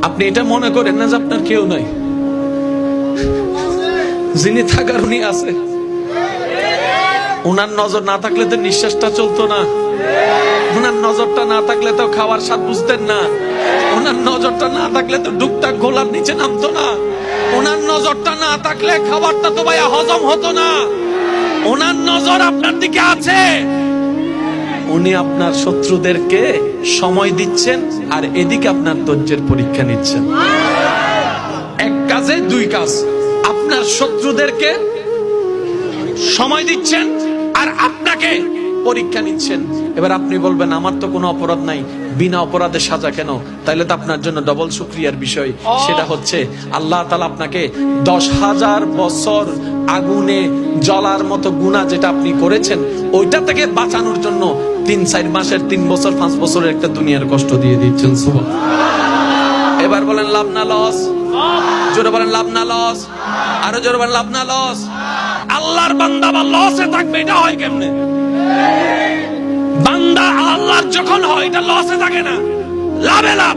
আপনি এটা মনে করেন না যে আপনার কেউ নাই, যিনি থাকার উনি আছে। উনার নজর না থাকলে তো নিঃশ্বাসটা চলতো না, উনার নজরটা না থাকলে তো খাওয়ার স্বাদ বুঝতেন না, উনার নজরটা না থাকলে তো ডুবটা গোলার নিচে নামতো না, উনার নজরটা না থাকলে খাবারটা তো ভাইয়া হজম হতো না। উনার নজর আপনার দিকে আছে, উনি আপনার শত্রুদেরকে সময় দিচ্ছেন আর এদিকে আপনার ধৈর্যের পরীক্ষা নিচ্ছেন। এক কাজে দুই কাজ, আপনার শত্রুদেরকে সময় দিচ্ছেন আর আপনাকে পরীক্ষা নিচ্ছেন। এবার আপনি বলবেন আমার তো কোনো অপরাধ নাই, বিনা অপরাধে সাজা কেন? তাইলে তো আপনার জন্য ডবল শুকরিয়ার বিষয়। সেটা হচ্ছে আল্লাহ তাআলা আপনাকে 10,000 বছর আগুনে জ্বলার মতো গুনাহ যেটা আপনি করেছেন ওইটা থেকে বাঁচানোর জন্য 3-4 মাসের 3 বছর 5 বছরের একটা দুনিয়ার কষ্ট দিয়ে দিচ্ছেন। সুবহানাল্লাহ। এবার বলেন লাভ না লস? জোরে বলেন লাভ না লস? আরো জোরে বলেন লাভ না লস? আল্লাহর বান্দা বা লসে থাকবে, এটা হয় কেমনে? বান্দা আল্লাহর যখন হয় এটা লসে থাকে না, লাভে লাভ।